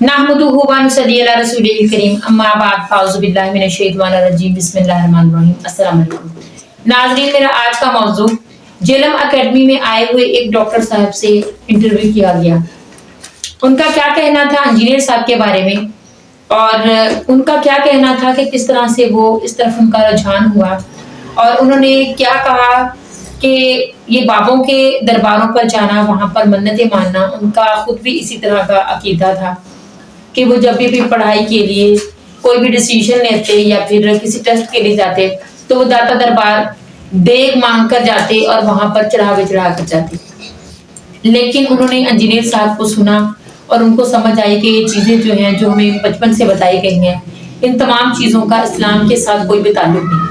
नहमदुहु व नसल्ली अला रसूलिल करीम अम्मा बाद फाउज़ु बिल्लाहि मिनश शैतानिर रजीम बिस्मिल्लाहिर रहमानिर रहीम। अस्सलाम वालेकुम नाज़रीन, मेरा आज का मौजू जेलम एकेडमी में आए हुए एक डॉक्टर साहब से इंटरव्यू किया गया। उनका क्या कहना था इंजीनियर साहब के बारे में और उनका क्या कहना था कि किस तरह से वो इस तरफ उनका रुझान हुआ और उन्होंने क्या कहा कि ये बाबों के दरबारों पर जाना, वहाँ पर मन्नतें मानना, उनका खुद भी इसी तरह का अकीदा था कि वो जब भी पढ़ाई के लिए कोई भी डिसीजन लेते या फिर किसी टेस्ट के लिए जाते तो वो दाता दरबार देख मांग कर जाते और वहां पर चढ़ावे चढ़ा कर जाते। लेकिन उन्होंने इंजीनियर साहब को सुना और उनको समझ आई कि ये चीज़ें जो हैं जो हमें बचपन से बताई गई हैं, इन तमाम चीज़ों का इस्लाम के साथ कोई भी ताल्लुक नहीं।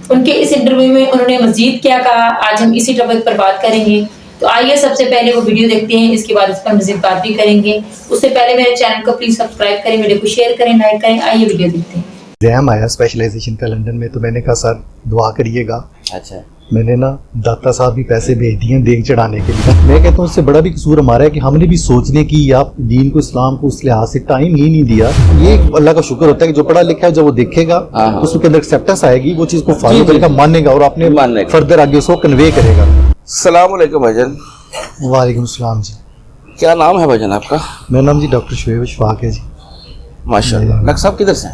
उनके इस इंटरव्यू में उन्होंने मजीद क्या कहा, आज हम इसी टॉपिक पर बात करेंगे। तो आइए सबसे पहले वो वीडियो देखते हैं, इसके बाद इस पर मजीद बात भी करेंगे। उससे पहले मेरे चैनल को प्लीज सब्सक्राइब करें, वीडियो को शेयर करें, लाइक करें। आइए वीडियो देखते हैं। एग्जाम आया स्पेशलाइजेशन का लंदन में, तो मैंने कहा सर दुआ करिएगा। अच्छा, मैंने ना दाता साहब भी पैसे भेज दिए देख चढ़ाने के लिए। मैं कहता हूँ उससे बड़ा भी कसूर हमारा है कि हमने भी सोचने की या दीन को इस्लाम को उस लिहाज से टाइम ही नहीं दिया। ये अल्लाह का शुक्र होता है कि जो पढ़ा लिखा है जब वो देखेगा उसके अंदर एक्सेप्टेंस आएगी, वो चीज को फॉलो करेगा, मानेगा और अपने फर्दर आगे उसको कन्वे करेगा। अस्सलाम वालेकुम भाईजान। वालेकुम सलाम जी। क्या नाम है भाईजान आपका? मेरा नाम जी डॉक्टर शुएब इशफाक है जी। माशाल्लाह। डॉक्टर साहब किधर से?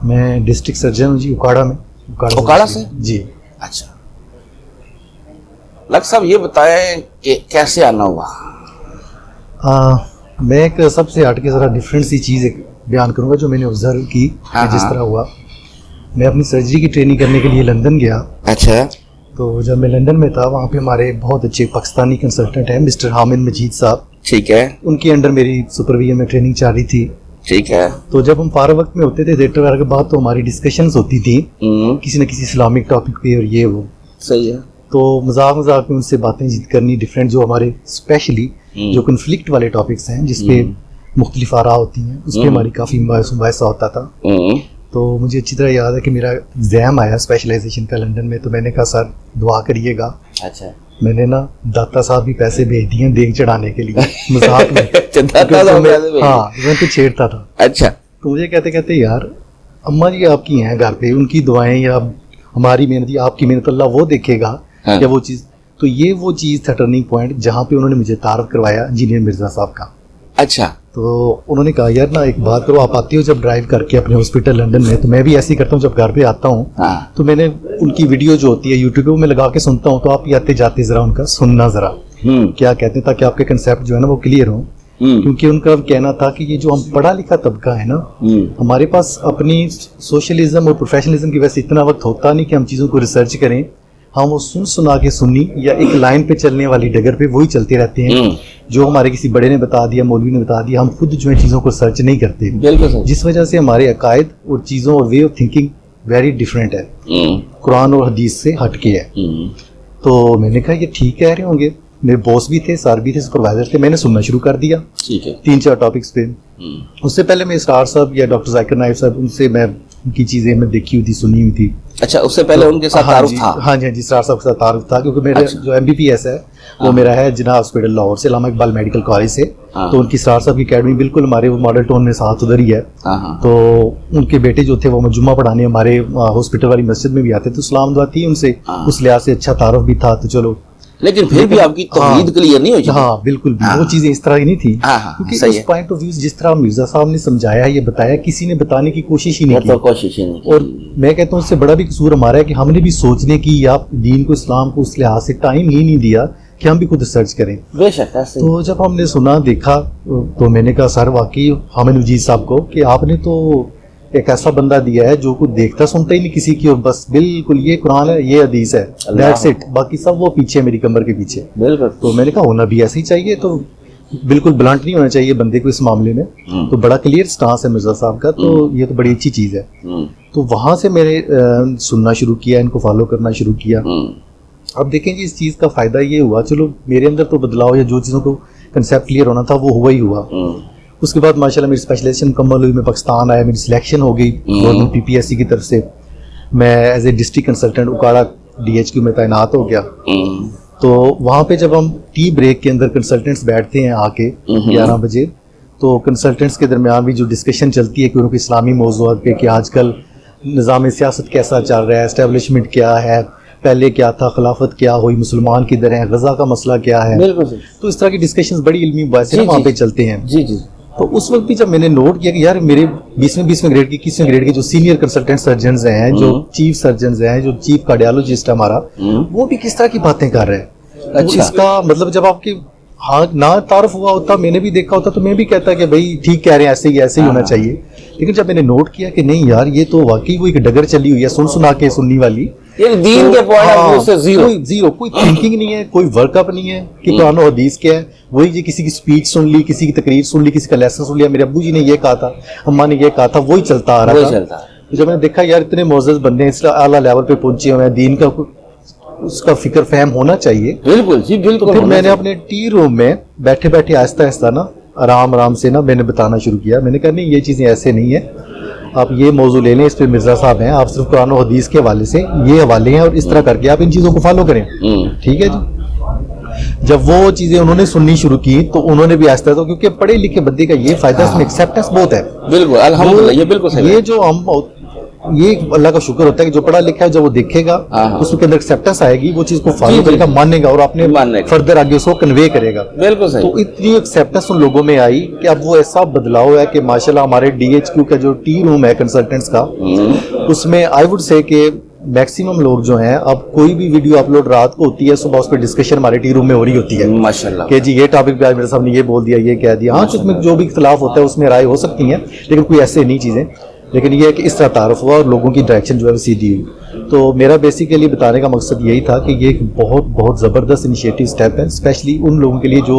मैं डिस्ट्रिक्ट सर्जन हूँ जी, उकाड़ा में। उकाड़ा से जी। अच्छा, डॉक्टर साहब ये बताएं कि कैसे आना हुआ? मैं एक सबसे हट के ज़रा डिफरेंट सी चीज़ एक बयान करूंगा जो मैंने ऑब्जर्व की। जिस तरह हुआ, मैं अपनी सर्जरी की ट्रेनिंग करने के लिए लंदन गया। अच्छा। तो जब मैं लंदन में था, वहाँ पे हमारे बहुत अच्छे पाकिस्तानी कंसल्टेंट हैं मिस्टर हामिद मजीद साहब। ठीक है। उनके अंडर मेरी सुपरविजन में ट्रेनिंग चल रही थी। ठीक है। तो जब हम फारग वक्त में होते थे थिएटर वगैरह के बाद, तो हमारी डिस्कशंस होती थी किसी न किसी इस्लामिक टॉपिक पे और ये वो। सही है। तो मजाक में उनसे बातें जीत करनी डिफरेंट, जो हमारे स्पेशली जो कन्फ्लिक्ट वाले टॉपिक्स हैं जिसपे मुख्तलिफ आरा होती हैं, उस पर हमारी काफ़ी मुबाहिसा होता था। तो मुझे अच्छी तरह याद है कि मेरा एग्जाम आया स्पेशलाइजेशन का लंदन में, तो मैंने कहा सर दुआ करिएगा। अच्छा। मैंने ना दाता साहब भी पैसे भेज दिए देख चढ़ाने के लिए मजाक में। हाँ, मैं तो छेड़ता था। अच्छा। तो मुझे कहते कहते यार अम्मा जी आपकी हैं घर पे, उनकी दुआएं या हमारी मेहनत या आपकी मेहनत अल्लाह वो देखेगा या वो चीज़। तो ये वो चीज़ था टर्निंग पॉइंट जहाँ पे उन्होंने मुझे तारफ करवाया इंजीनियर मिर्जा साहब का। अच्छा। तो उन्होंने कहा यार ना एक बात करो, आप आती हो जब ड्राइव करके अपने हॉस्पिटल लंदन में, तो मैं भी ऐसे ही करता हूँ जब घर पे आता हूँ तो मैंने उनकी वीडियो जो होती है यूट्यूब पे में लगा के सुनता हूँ। तो आप ही आते जाते जरा उनका सुनना जरा क्या कहते हैं, ताकि आपके कंसेप्ट जो है ना वो क्लियर हो। क्योंकि उनका कहना था कि ये जो हम पढ़ा लिखा तबका है ना, हमारे पास अपनी सोशलिज्म और प्रोफेशनलिज्म की वजह से इतना वक्त होता नहीं कि हम चीज़ों को रिसर्च करें। हम वो सुना के सुनी या एक लाइन पे चलने वाली डगर पे वही चलते रहते हैं जो हमारे किसी बड़े ने बता दिया, मौलवी ने बता दिया। हम खुद जो है चीज़ों को सर्च नहीं करते, जिस वजह से हमारे अकायद और चीज़ों और way of thinking very different है, कुरान और हदीस से हट के है। तो मैंने कहा ये ठीक कह रहे होंगे। मेरे बॉस भी थे, सर भी थे, सुपरवाइजर थे। मैंने सुनना शुरू कर दिया। ठीक है। 3-4 टॉपिक्स पे। उससे पहले मैं स्टार साहब या डॉक्टर जाकिर नाइफ साहब, उनसे मैं उनकी चीज़ें मैं देखी हुई थी, सुनी हुई थी। अच्छा, उससे पहले उनके साथ तारुफ था? हाँ जी, स्टार साहब के साथ तारुफ था, क्योंकि मेरे जो MBBS है वो मेरा है जिन्ना हॉस्पिटल लाहौर से, इलामा इकबाल मेडिकल कॉलेज से। तो उनकी स्टार साहब की अकेडमी बिल्कुल हमारे वो मॉडल टाउन में साथ उधर ही है। तो उनके बेटे जो थे वो जुम्मा पढ़ाने हमारे हॉस्पिटल वाली मस्जिद में भी आते, तो सलाम दुआ थी उनसे, उस लिहाज से अच्छा तारुफ भी था। तो चलो, लेकिन फिर भी आपकी तौहीद क्लियर नहीं हुई। हाँ बिल्कुल भी वो चीजें इस तरह की नहीं थी। क्योंकि उस पॉइंट ऑफ व्यू जिस तरह मिर्जा साहब ने समझाया, ये बताया, किसी ने बताने की कोशिश ही नहीं की। और मैं कहता हूँ उससे बड़ा भी कसूर हमारा है कि हमने भी सोचने की या दीन को इस्लाम को उस लिहाज से टाइम ही नहीं दिया कि हम भी खुद रिसर्च करें। बेशक। तो जब हमने सुना देखा तो मैंने कहा सर वाकई हामिद मजीद साहब को कि आपने तो एक ऐसा बंदा दिया है जो कुछ देखता सुनता ही नहीं किसी की, और बस बिल्कुल ये कुरान है, ये हदीस है, दैट्स इट, बाकी सब वो पीछे मेरी कमर के पीछे। बिल्कुल। तो मैंने कहा होना भी ऐसे ही चाहिए, तो बिल्कुल ब्लंट नहीं होना चाहिए बंदे को इस मामले में। तो बड़ा क्लियर स्टांस है मिर्जा साहब का, तो ये तो बड़ी अच्छी चीज़ है। तो वहाँ से मैंने सुनना शुरू किया, इनको फॉलो करना शुरू किया। अब देखें जी इस चीज़ का फ़ायदा ये हुआ, चलो मेरे अंदर तो बदलाव या जो चीज़ों को कंसेप्ट क्लियर होना था वो हुआ ही हुआ। उसके बाद माशाल्लाह मेरी स्पेशलाइजेशन मुकम्मल हुई, मैं पाकिस्तान आया, मेरी सिलेक्शन हो गई गवर्नमेंट PPSC की तरफ से। मैं as a district consultant Okara DHQ में तैनात हो गया। तो वहाँ पे जब हम टी ब्रेक के अंदर कंसल्टेंट्स बैठते हैं आके 11 बजे, تو کنسلٹنٹس کے درمیان بھی جو ڈسکشن چلتی ہے کہ ان کو اسلامی موضوعات پہ کہ آج کل نظام سیاست کیسا چل رہا ہے, اسٹیبلشمنٹ کیا ہے, پہلے کیا تھا, خلافت کیا ہوئی, مسلمان کدھر ہیں, غزہ کا مسئلہ کیا ہے. بالکل. تو اس طرح کی ڈسکشنز بڑی علمی باعث وہاں پہ چلتے ہیں. جی جی. تو اس وقت بھی جب میں نے نوٹ کیا کہ یار میرے 20ویں گریڈ کی 21ویں گریڈ کے جو سینئر کنسلٹنٹ سرجنز ہیں, جو چیف سرجنز ہیں, جو چیف کارڈیالوجسٹ ہے ہمارا, وہ بھی کس طرح کی باتیں کر رہے ہیں. تو اس کا مطلب جب آپ کی ہاں نہ تعارف ہوا ہوتا, میں نے بھی دیکھا ہوتا, تو میں بھی کہتا کہ بھائی ٹھیک کہہ رہے ہیں, ایسے ہی ہونا چاہیے. لیکن جب میں نے نوٹ کیا کہ نہیں یار یہ تو واقعی وہ ایک ڈگر چلی ہوئی ہے سنا کے سننی والی, دین کے پوائنٹ آف ویو سے زیرو, کوئی تھنکنگ نہیں ہے, کوئی ورک اپ نہیں ہے کہ قرآن و حدیث کیا ہے. وہی جی کسی کی سپیچ سن لی, کسی کی تقریر سن لی, کسی کا لیسن سن لیا, میرے ابو جی نے یہ کہا تھا, اماں نے یہ کہا تھا, وہی چلتا آ رہا تھا. جب میں نے دیکھا یار اتنے معزز بندے اس اعلیٰ لیول پہ پہنچے ہوئے ہیں, دین کا اس کا فکر فہم ہونا چاہیے. بالکل جی بالکل. پھر میں نے اپنے ٹی روم میں بیٹھے بیٹھے آہستہ آہستہ نا آرام سے نا میں نے بتانا شروع کیا. میں نے کہا نہیں یہ چیزیں ایسے نہیں ہیں, آپ یہ موضوع لے لیں, اس پہ مرزا صاحب ہیں, آپ صرف قرآن و حدیث کے حوالے سے یہ حوالے ہیں, اور اس طرح کر کے آپ ان چیزوں کو فالو کریں. ٹھیک ہے جی. جب وہ چیزیں انہوں نے سننی شروع کی تو انہوں نے بھی آہستہ آہستہ, کیونکہ پڑھے لکھے بندے کا یہ فائدہ اس میں ایکسیپٹنس بہت ہے. بالکل الحمدللہ, یہ بالکل صحیح. یہ جو ہم یہ اللہ کا شکر ہوتا ہے کہ جو پڑھا لکھا ہے جب وہ دیکھے گا اس کے اندر ایکسیپٹنس آئے گی, وہ چیز کو فالو کرے گا, مانے گا, اور اپنے فردر آگے اس کو کنوے کرے گا. بالکل صحیح. تو اتنی ایکسیپٹنس ان لوگوں میں آئی کہ اب وہ ایسا بدلاؤ ہے کہ ماشاءاللہ ہمارے ڈی ایچ کیو کا جو ٹی روم ہے کنسلٹنٹس کا, اس میں آئی وڈ سے کہ میکسیمم لوگ جو ہیں, اب کوئی بھی ویڈیو اپلوڈ رات کو ہوتی ہے, صبح اس پہ ڈسکشن ہمارے ٹی روم میں ہو رہی ہوتی ہے ماشاءاللہ کہ جی یہ ٹاپک پہ آج میرے صاحب نے یہ بول دیا, یہ کہہ دیا. ہاں اس میں جو بھی اختلاف ہوتا ہے اس میں رائے ہو سکتی ہیں, لیکن کوئی ایسے نہیں چیزیں. لیکن یہ ہے کہ اس طرح تعارف ہوا اور لوگوں کی ڈائریکشن جو ہے وہ سیدھی ہوئی. تو میرا بیسیکلی بتانے کا مقصد یہی تھا کہ یہ ایک بہت زبردست انیشیٹو اسٹیپ ہے, اسپیشلی ان لوگوں کے لیے جو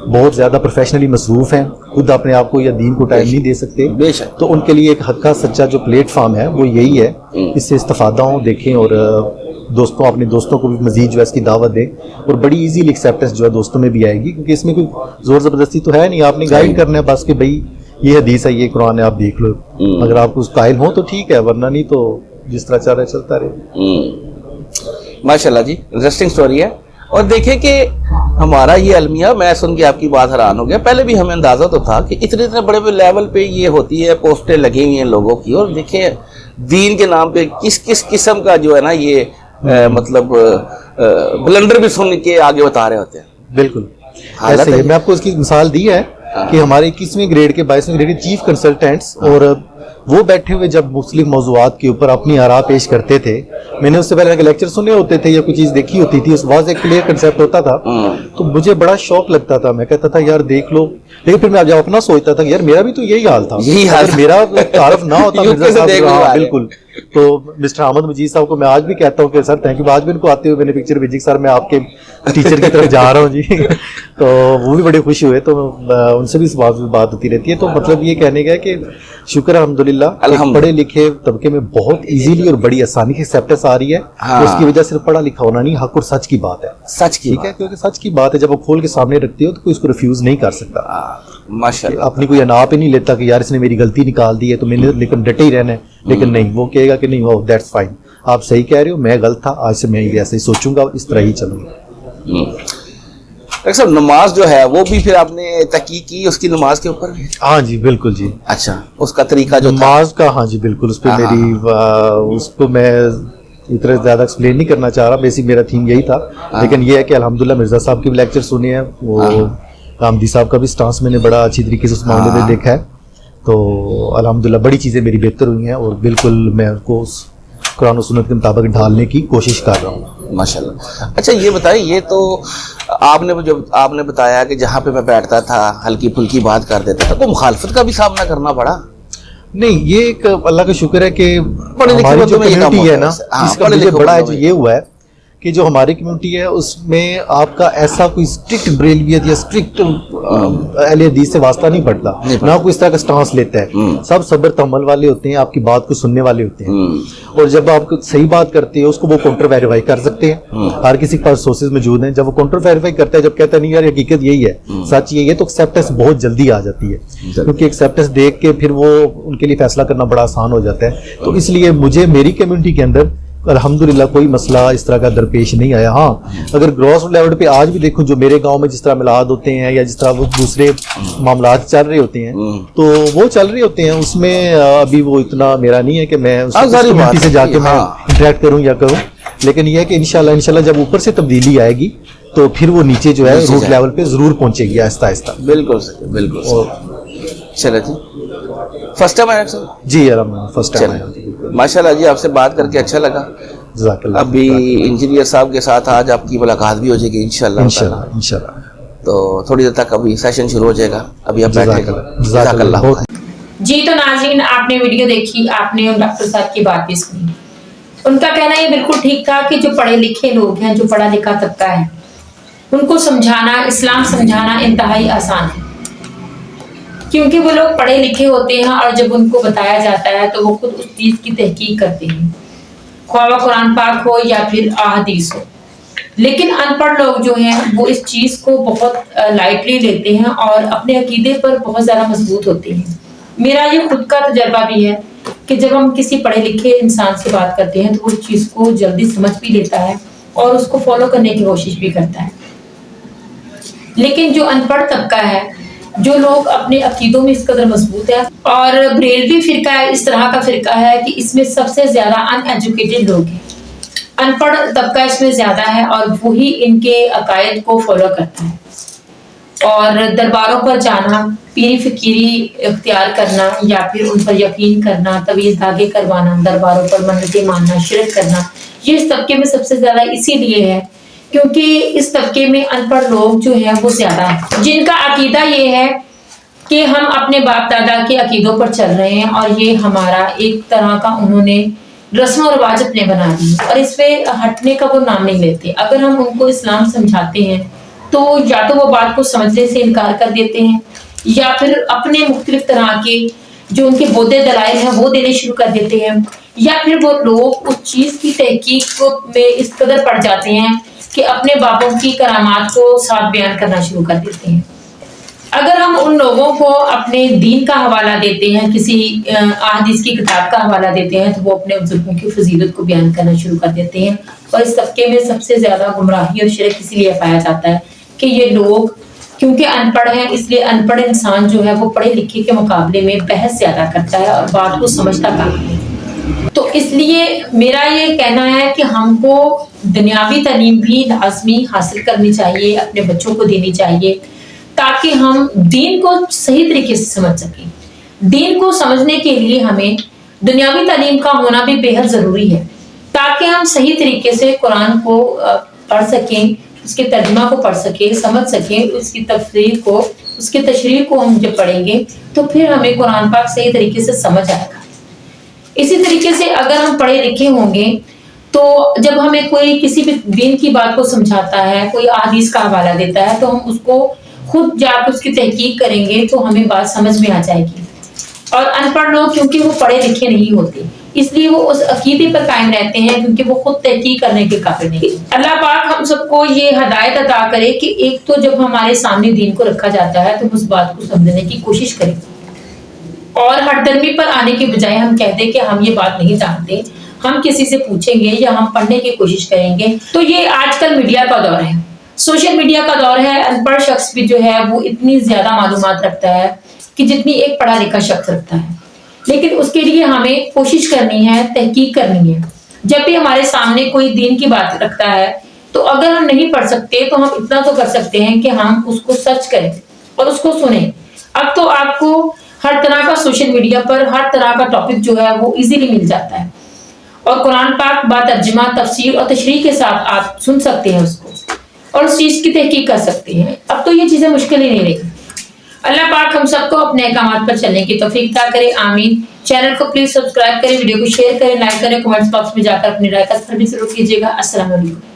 بہت زیادہ پروفیشنلی مصروف ہیں, خود اپنے آپ کو یا دین کو ٹائم نہیں دے سکتے. تو ان کے لیے ایک حقہ سچا جو پلیٹ فارم ہے وہ یہی ہے. اس سے استفادہ ہوں, دیکھیں, اور دوستوں اپنے دوستوں کو بھی مزید جو ہے اس کی دعوت دیں, اور بڑی ایزیلی ایکسیپٹنس جو ہے دوستوں میں بھی آئے گی, کیونکہ اس میں کوئی زور زبردستی تو ہے نہیں. آپ نے گائیڈ کرنا ہے بس کہ بھائی یہ حدیث ہے, یہ قرآن ہے, آپ دیکھ لو. اگر آپ اس قائل ہوں تو ٹھیک ہے, ورنہ نہیں تو جس طرح چل رہا ہے چلتا رہے. ماشاءاللہ جی, انٹرسٹنگ سٹوری ہے. اور دیکھیں کہ ہمارا یہ المیہ, میں سن کے آپ کی بات حیران ہو گیا. پہلے بھی ہمیں اندازہ تو تھا کہ اتنے بڑے لیول پہ یہ ہوتی ہے, پوسٹیں لگی ہوئی ہیں لوگوں کی, اور دیکھیں دین کے نام پہ کس قسم کا جو ہے نا یہ مطلب بلنڈر بھی سن کے آگے بتا رہے ہوتے ہیں. بالکل ایسے ہی. میں آپ کو اس کی مثال دی ہے کہ ہمارے 21ویں گریڈ کے 22ویں گریڈ کے چیف کنسلٹنٹس, اور وہ بیٹھے ہوئے جب مختلف موضوعات کے اوپر اپنی آراء پیش کرتے تھے, میں نے اس سے پہلے لیکچر سنے ہوتے تھے یا کوئی چیز دیکھی ہوتی تھی, اس واضح ایک کلیئر کنسیپٹ ہوتا تھا, تو مجھے بڑا شوق لگتا تھا. میں کہتا تھا یار دیکھ لو, لیکن پھر میں جب اپنا سوچتا تھا کہ یار میرا بھی تو یہی حال تھا, اگر میرا تعارف نہ ہوتا مرزا صاحب. بالکل. تو مسٹر احمد مجید صاحب کو میں آج بھی کہتا ہوں کہ سر تھینک یو, آج بھی ان کو آتے ہوئے میں نے پکچر بھیجی, سر میں آپ کے ٹیچر کی طرف جا رہا ہوں جی. تو وہ بھی بڑے خوش ہوئے, تو ان سے بھی اس بات ہوتی رہتی ہے. تو مطلب یہ کہنے کا ہے کہ شکر الحمدللہ پڑھے لکھے طبقے میں بہت ایزیلی اور بڑی آسانی سے ایکسیپٹنس آ رہی ہے. اس کی وجہ صرف پڑھا لکھا ہونا نہیں, حق اور سچ کی بات ہے. سچ کی, ٹھیک ہے, کیونکہ سچ کی بات ہے جب وہ کھول کے سامنے رکھتے ہو تو کوئی اس کو ریفیوز نہیں کر سکتا. ماشاءاللہ. اپنی کوئی انا پہ نہیں لیتا کہ یار اس نے میری غلطی نکال دی ہے تو میں نے لیکن ڈٹے ہی رہنا ہے. لیکن نہیں, وہ کہے گا کہ نہیں وہ دیٹس فائن, آپ صحیح کہہ رہے ہو, میں غلط تھا, آج سے میں ایسے ہی سوچوں گا اور اس طرح ہی چلوں گا. ڈاکٹر صاحب نماز جو ہے وہ بھی پھر آپ نے تحقیق کی اس کی نماز کے اوپر؟ ہاں جی بالکل جی. اچھا, اس کا طریقہ جو نماز کا, ہاں جی بالکل, اس پہ میری اس کو میں اتنا زیادہ ایکسپلین نہیں کرنا چاہ رہا, بیسک میرا تھیم یہی تھا. لیکن یہ ہے کہ الحمدللہ مرزا صاحب کے بھی لیکچر سنے ہیں, وہ رامدی صاحب کا بھی سٹانس میں نے بڑا اچھی طریقے سے اس معاملے میں دیکھا ہے. تو الحمدللہ بڑی چیزیں میری بہتر ہوئی ہیں, اور بالکل میں ان کو قرآن و سنت کے مطابق ڈھالنے کی کوشش کر رہا ہوں ماشاءاللہ. اچھا یہ بتائیں, یہ تو آپ نے بتایا کہ جہاں پہ میں بیٹھتا تھا ہلکی پھلکی بات کر دیتا تھا, تو مخالفت کا بھی سامنا کرنا پڑا؟ نہیں, یہ ایک اللہ کا شکر ہے کہ ہماری جو کمیونٹی ہے نا, اس کا مجھے بڑا یہ ہوا ہے کہ جو ہماری کمیونٹی ہے اس میں آپ کا ایسا کوئی اسٹرکٹ بریلویت یا اسٹرکٹ اہل حدیث سے واسطہ نہیں پڑتا, نہ کوئی اس طرح کا سٹانس لیتا ہے. سب صبر تحمل والے ہوتے ہیں, آپ کی بات کو سننے والے ہوتے ہیں, اور جب آپ صحیح بات کرتے ہیں اس کو وہ کاؤنٹر ویریفائی کر سکتے ہیں. ہر کسی کے پاس سورسز موجود ہیں. جب وہ کاؤنٹر ویریفائی کرتا ہے, جب کہتا ہے نہیں یار حقیقت یہی ہے, سچ یہی ہے, تو ایکسیپٹنس بہت جلدی آ جاتی ہے, کیونکہ ایکسیپٹنس دیکھ کے پھر وہ ان کے لیے فیصلہ کرنا بڑا آسان ہو جاتا ہے. تو اس لیے مجھے میری کمیونٹی کے اندر अल्हम्दुलिल्लाह कोई मसला इस तरह का दरपेश नहीं आया। हाँ, अगर ग्रॉस लेवल पे आज भी देखूं जो मेरे गांव में जिस तरह मिलाद होते हैं या जिस तरह वो दूसरे मामलात चल रहे होते हैं तो वो चल रहे होते हैं, उसमें अभी वो इतना मेरा नहीं है कि मैं उस कम्युनिटी से जाके मैं इंटरेक्ट करूं या करूं, लेकिन ये है कि इंशाल्लाह जब ऊपर से तब्दीली आएगी तो फिर वो नीचे जो है रूट लेवल पे जरूर पहुंचेगी आहिस्ता आहिस्ता। बिल्कुल सही, बिल्कुल सही। चलो जी, फर्स्ट टाइम आया सर? जी अलहम्दुलिल्लाह फर्स्ट टाइम आया। माशाल्लाह जी, आपसे बात करके अच्छा लगा। जज़ाकल्लाह। अभी इंजीनियर साहब के साथ आज आपकी मुलाकात भी हो जाएगी इंशाल्लाह। इंशाल्लाह। तो थोड़ी देर तक अभी सेशन शुरू हो जाएगा, अभी आप बैठेगा। जज़ाकल्लाह। जी तो नाज़रीन, आपने वीडियो देखी, आपने उन डॉक्टर साहब की बात भी सुनी। उनका कहना ये बिल्कुल ठीक था कि जो पढ़े लिखे लोग हैं, जो पढ़ा लिखा तबका है, उनको समझाना, इस्लाम समझाना इंतहाई आसान है, क्योंकि वो लोग पढ़े लिखे होते हैं और जब उनको बताया जाता है तो वो खुद उस चीज की तहकीक करते हैं, ख्वाह कुरान पाक हो या फिर अहादीस हो। लेकिन अनपढ़ लोग जो हैं वो इस चीज को बहुत लाइटली लेते हैं और अपने अकीदे पर बहुत ज्यादा मजबूत होते हैं। मेरा ये खुद का तजर्बा भी है कि जब हम किसी पढ़े लिखे इंसान से बात करते हैं तो वो इस चीज को जल्दी समझ भी लेता है और उसको फॉलो करने की कोशिश भी करता है। लेकिन जो अनपढ़ तबका है, जो लोग अपने अकीदों में इस कदर मजबूत है, और बरेलवी फिरका इस तरह का फिरका है कि इसमें सबसे ज्यादा अनएजुकेटेड लोग हैं, अनपढ़ तबका इसमें ज्यादा है और वही इनके अकायद को फॉलो करता है। और दरबारों पर जाना, पीरी फकीरी इख्तियार करना या फिर उन पर यकीन करना, तवीज़ धागे करवाना, दरबारों पर मन्नतें मानना, शिरक करना, ये इस तबके में सबसे ज्यादा इसीलिए है क्योंकि इस तबके में अनपढ़ लोग जो हैं वो ज्यादा है, जिनका अकीदा ये है कि हम अपने बाप दादा के अकीदों पर चल रहे हैं और ये हमारा एक तरह का उन्होंने रस्म और रिवाज अपने बना दी और इस पे हटने का वो नाम नहीं लेते। अगर हम उनको इस्लाम समझाते हैं तो या तो वो बात को समझने से इनकार कर देते हैं या फिर अपने मुख्तलिफ तरह के जो उनके बोधे दलाइल हैं वो देने शुरू कर देते हैं, या फिर वो लोग उस चीज की तहकीक में इस कदर पड़ जाते हैं कि अपने बापों की करामात को साथ बयान करना शुरू कर देते हैं। अगर हम उन लोगों को अपने दीन का हवाला देते हैं, किसी अहादीस की किताब का हवाला देते हैं, तो वो अपने बुजुर्गों की फजीलत को बयान करना शुरू कर देते हैं। और इस तबके में सबसे ज्यादा गुमराही और शिरक इसलिए पाया जाता है कि ये लोग क्योंकि अनपढ़ हैं, इसलिए अनपढ़ इंसान जो है वो पढ़े लिखे के मुकाबले में बहस ज्यादा करता है और बात को समझता कम नहीं। तो इसलिए मेरा ये कहना है कि हमको दुनियावी तालीम भी लाजमी हासिल करनी चाहिए, अपने बच्चों को देनी चाहिए, ताकि हम दीन को सही तरीके से समझ सकें। दीन को समझने के लिए हमें दुनियावी तालीम का होना भी बेहद ज़रूरी है, ताकि हम सही तरीके से कुरान को पढ़ सकें, उसके तर्जुमा को पढ़ सकें, समझ सकें, उसकी तफसीर को, उसके तशरीह को हम जब पढ़ेंगे तो फिर हमें कुरान पाक सही तरीके से समझ आएगा। इसी तरीके से अगर हम पढ़े लिखे होंगे तो जब हमें कोई किसी भी दीन की बात को समझाता है, कोई अहादीस का हवाला देता है, तो हम उसको खुद जाकर उसकी तहकीक करेंगे तो हमें बात समझ में आ जाएगी। और अनपढ़ लोग क्योंकि वो पढ़े लिखे नहीं होते, इसलिए वो उस अकीदे पर कायम रहते हैं क्योंकि वो खुद तहकीक करने के काबिल नहीं। अल्लाह पाक हम सबको ये हदायत अता करे कि एक तो जब हमारे सामने दीन को रखा जाता है तो उस बात को समझने की कोशिश करें और हरदर्मी पर आने के बजाय हम कहते कि हम ये बात नहीं जानते, हम किसी से पूछेंगे या हम पढ़ने की कोशिश करेंगे। तो ये आजकल मीडिया का दौर है, सोशल मीडिया का दौर है। अनपढ़ शख्स भी जो है वो इतनी ज्यादा मालूमात रखता है कि जितनी एक पढ़ा लिखा शख्स रखता है, लेकिन उसके लिए हमें कोशिश करनी है, तहकीक करनी है। जब भी हमारे सामने कोई दीन की बात रखता है तो अगर हम नहीं पढ़ सकते तो हम इतना तो कर सकते हैं कि हम उसको सर्च करें और उसको सुने। अब तो आपको हर तरह का सोशल मीडिया पर हर तरह का टॉपिक जो है वो इजीली मिल जाता है और कुरान पाक बातर्जुमा, तफसीर और तशरीह के साथ आप सुन सकते हैं उसको और उस चीज की तहकीक कर सकते हैं। अब तो ये चीजें मुश्किल ही नहीं रही। अल्लाह पाक हम सबको अपने अहकामात पर चलने की तौफीक अता करे, आमीन। चैनल को प्लीज सब्सक्राइब करें, वीडियो को शेयर करें, लाइक करें, कमेंट्स बॉक्स में जाकर अपनी राय का जरूर कीजिएगा। अस्सलाम वालेकुम।